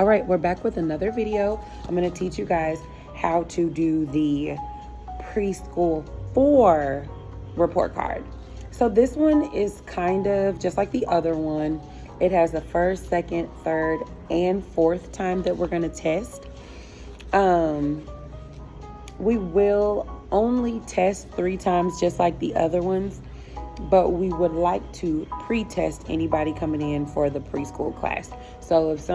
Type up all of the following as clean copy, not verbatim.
All right, we're back with another video. I'm going to teach you guys how to do the preschool 4 report card. So this one is kind of just like the other one. It has the first, second, third, and fourth time that we're going to test. We will only test 3 times just like the other ones, but we would like to pre-test anybody coming in for the preschool class. So if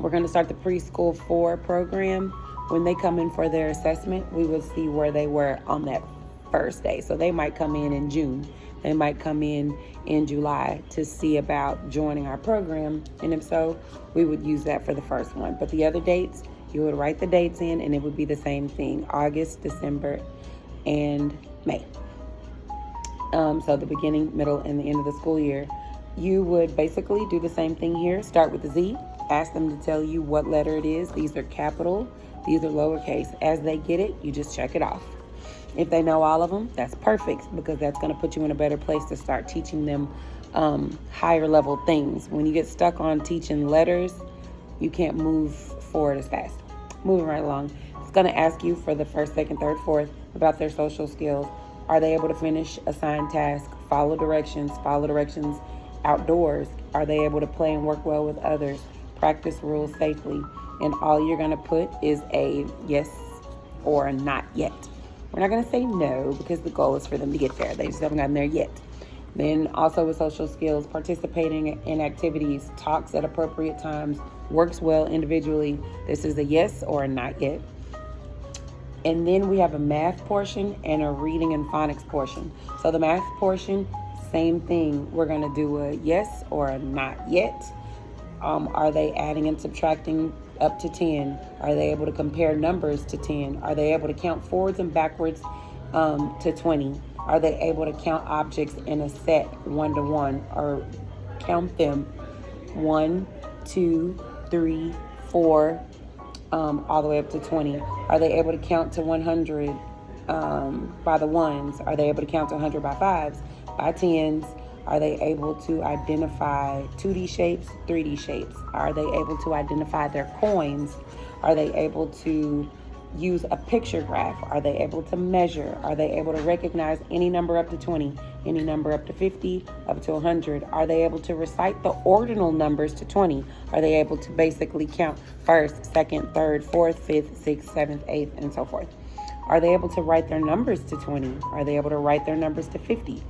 we're going to start the preschool 4 program. When they come in for their assessment, we will see where they were on that first day. So they might come in June. They might come in July to see about joining our program. And if so, we would use that for the first one. But the other dates, you would write the dates in and it would be the same thing: August, December, and May. So the beginning, middle, and the end of the school year. You would basically do the same thing here. Start with the Z. Ask them to tell you what letter it is. These are capital. These are lowercase. As they get it, you just check it off. If they know all of them, that's perfect, because that's going to put you in a better place to start teaching them higher level things. When you get stuck on teaching letters, you can't move forward as fast. Moving right along. It's going to ask you for the first, second, third, fourth about their social skills. Are they able to finish assigned tasks, follow directions outdoors? Are they able to play and work well with others, practice rules safely? And all you're going to put is a yes or a not yet. We're not going to say no, because the goal is for them to get there. They just haven't gotten there yet. Then also with social skills, participating in activities, talks at appropriate times, works well individually. This is a yes or a not yet. And then we have a math portion and a reading and phonics portion. So the math portion, same thing. We're going to do a yes or a not yet. Are they adding and subtracting up to 10? Are they able to compare numbers to 10? Are they able to count forwards and backwards to 20? Are they able to count objects in a set 1 to 1, or count them 1, 2, 3, 4, all the way up to 20? Are they able to count to 100 by the ones? Are they able to count to 100 by 5s, by 10s? Are they able to identify 2D shapes, 3D shapes? Are they able to identify their coins? Are they able to use a picture graph? Are they able to measure? Are they able to recognize any number up to 20, any number up to 50, up to 100? Are they able to recite the ordinal numbers to 20? Are they able to basically count first, second, third, fourth, fifth, sixth, seventh, eighth, and so forth? Are they able to write their numbers to 20? Are they able to write their numbers to 50?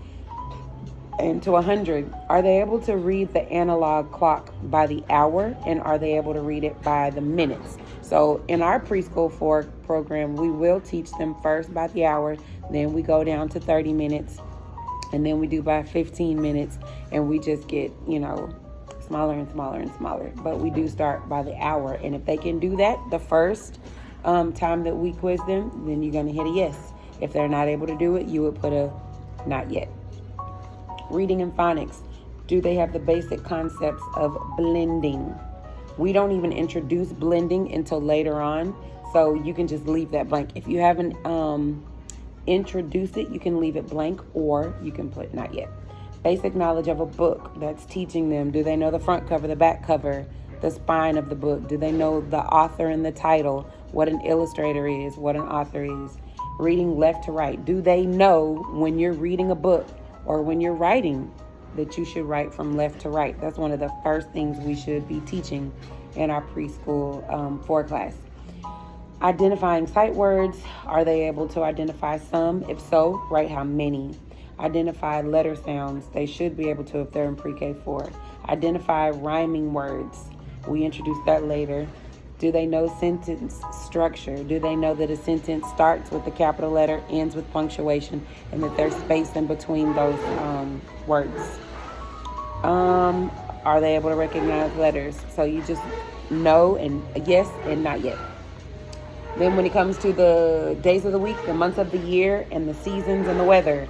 And to 100? Are they able to read the analog clock by the hour? And are they able to read it by the minutes? So in our preschool 4 program, we will teach them first by the hour, then we go down to 30 minutes, and then we do by 15 minutes, and we just get, smaller and smaller and smaller. But we do start by the hour, and if they can do that the first time that we quiz them, then you're going to hit a yes. If they're not able to do it, you would put a not yet. Reading and phonics. Do they have the basic concepts of blending? We don't even introduce blending until later on, so you can just leave that blank. If you haven't introduced it, you can leave it blank, or you can put not yet. Basic knowledge of a book. That's teaching them. Do they know the front cover, the back cover, the spine of the book? Do they know the author and the title, what an illustrator is, what an author is? Reading left to right. Do they know when you're reading a book or when you're writing that you should write from left to right? That's one of the first things we should be teaching in our preschool 4 class. Identifying sight words. Are they able to identify some? If so, write how many. Identify letter sounds. They should be able to if they're in pre-K 4. Identify rhyming words. We introduce that later. Do they know sentence structure? Do they know that a sentence starts with the capital letter, ends with punctuation, and that there's space in between those words? Are they able to recognize letters? So you just know and yes and not yet. Then when it comes to the days of the week, the months of the year, and the seasons and the weather,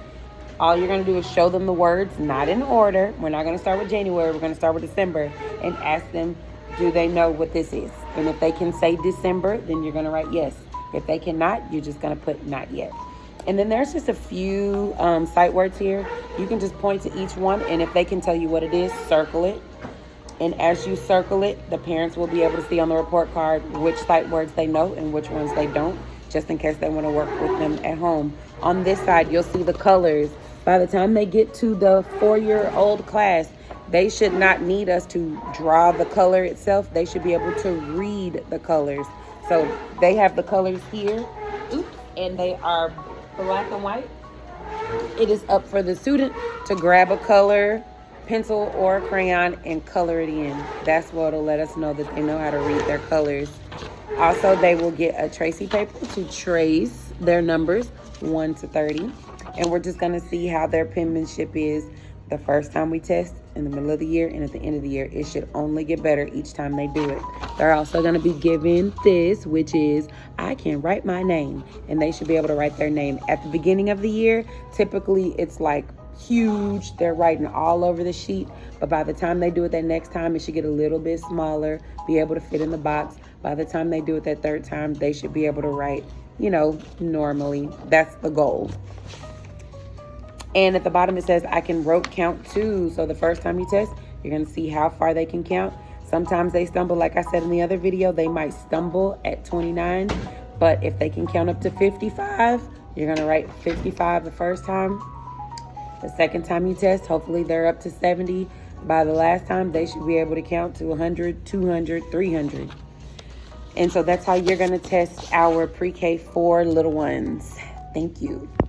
all you're going to do is show them the words, not in order. We're not going to start with January. We're going to start with December, and ask them, do they know what this is? And if they can say December, then you're going to write yes. If they cannot, you're just going to put not yet. And then there's just a few sight words here. You can just point to each one, and if they can tell you what it is, circle it. And as you circle it, the parents will be able to see on the report card which sight words they know and which ones they don't, just in case they want to work with them at home. On this side, you'll see the colors. By the time they get to the 4-year-old class, they should not need us to draw the color itself. They should be able to read the colors. So they have the colors here, and they are black and white. It is up for the student to grab a color, pencil or a crayon, and color it in. That's what'll let us know that they know how to read their colors. Also, they will get a tracing paper to trace their numbers 1 to 30. And we're just gonna see how their penmanship is the first time we test, in the middle of the year, and at the end of the year. It should only get better each time they do it. They're also gonna be given this, which is, I can write my name. And they should be able to write their name. At the beginning of the year, typically it's like huge. They're writing all over the sheet. But by the time they do it that next time, it should get a little bit smaller, be able to fit in the box. By the time they do it that third time, they should be able to write, normally. That's the goal. And at the bottom it says, I can rote count too. So the first time you test, you're gonna see how far they can count. Sometimes they stumble, like I said in the other video, they might stumble at 29. But if they can count up to 55, you're gonna write 55 the first time. The second time you test, hopefully they're up to 70. By the last time, they should be able to count to 100, 200, 300. And so that's how you're gonna test our pre-K 4 little ones. Thank you.